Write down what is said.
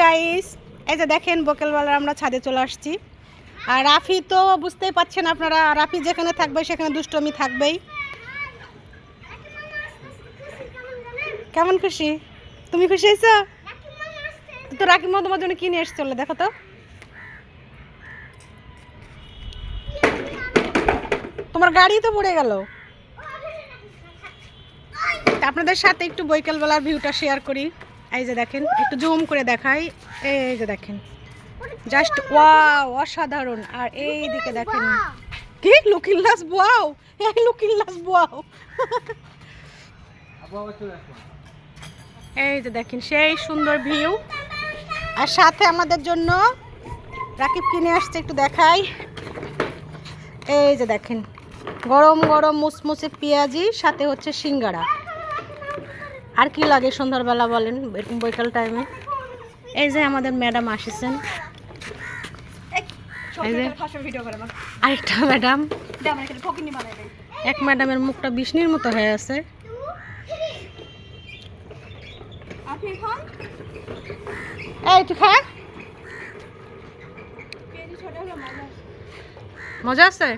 Guys, এই যে দেখেন বিকেলবেলা আমরা ছাদে চলে আসছি। আর রাফি তো বুঝতেই পাচ্ছেন আপনারা, রাফি যেখানে থাকবে সেখানে দুষ্টমি থাকবেই। কেমন খুশি? তুমি খুশি হয়েছো? তো রাখি মা তোমার জন্য কি নিয়ে এসে চলে দেখো তো। তোমার গাড়ি তো পড়ে গেল। আপনাদের সাথে একটু বিকেলবেলার ভিউটা শেয়ার করি। এই যে দেখেন, একটু জুম করে দেখাই। এই যে দেখেন, জাস্ট ওয়াও, অসাধারণ। আর এই দিকে দেখেন, কি লুকিং গ্লাস, ওয়াও, এই লুকিং গ্লাস, ওয়াও। এই যে দেখেন সেই সুন্দর ভিউ। আর সাথে আমাদের জন্য রাকিব কিনে আসছে, একটু দেখাই। এই যে দেখেন, গরম গরম মুসমুসে পেঁয়াজি, সাথে হচ্ছে সিঙ্গারা। আর কি লাগে সন্ধ্যাবেলা বলেন, এরকম বৈকাল টাইমে। এই যে আমাদের ম্যাডাম আসছেন, আরেকটা ম্যাডাম। এক ম্যাডামের মুখটা বিষ্ণুর মতো হয়ে আছে। এই তুই খা, মজা আছে।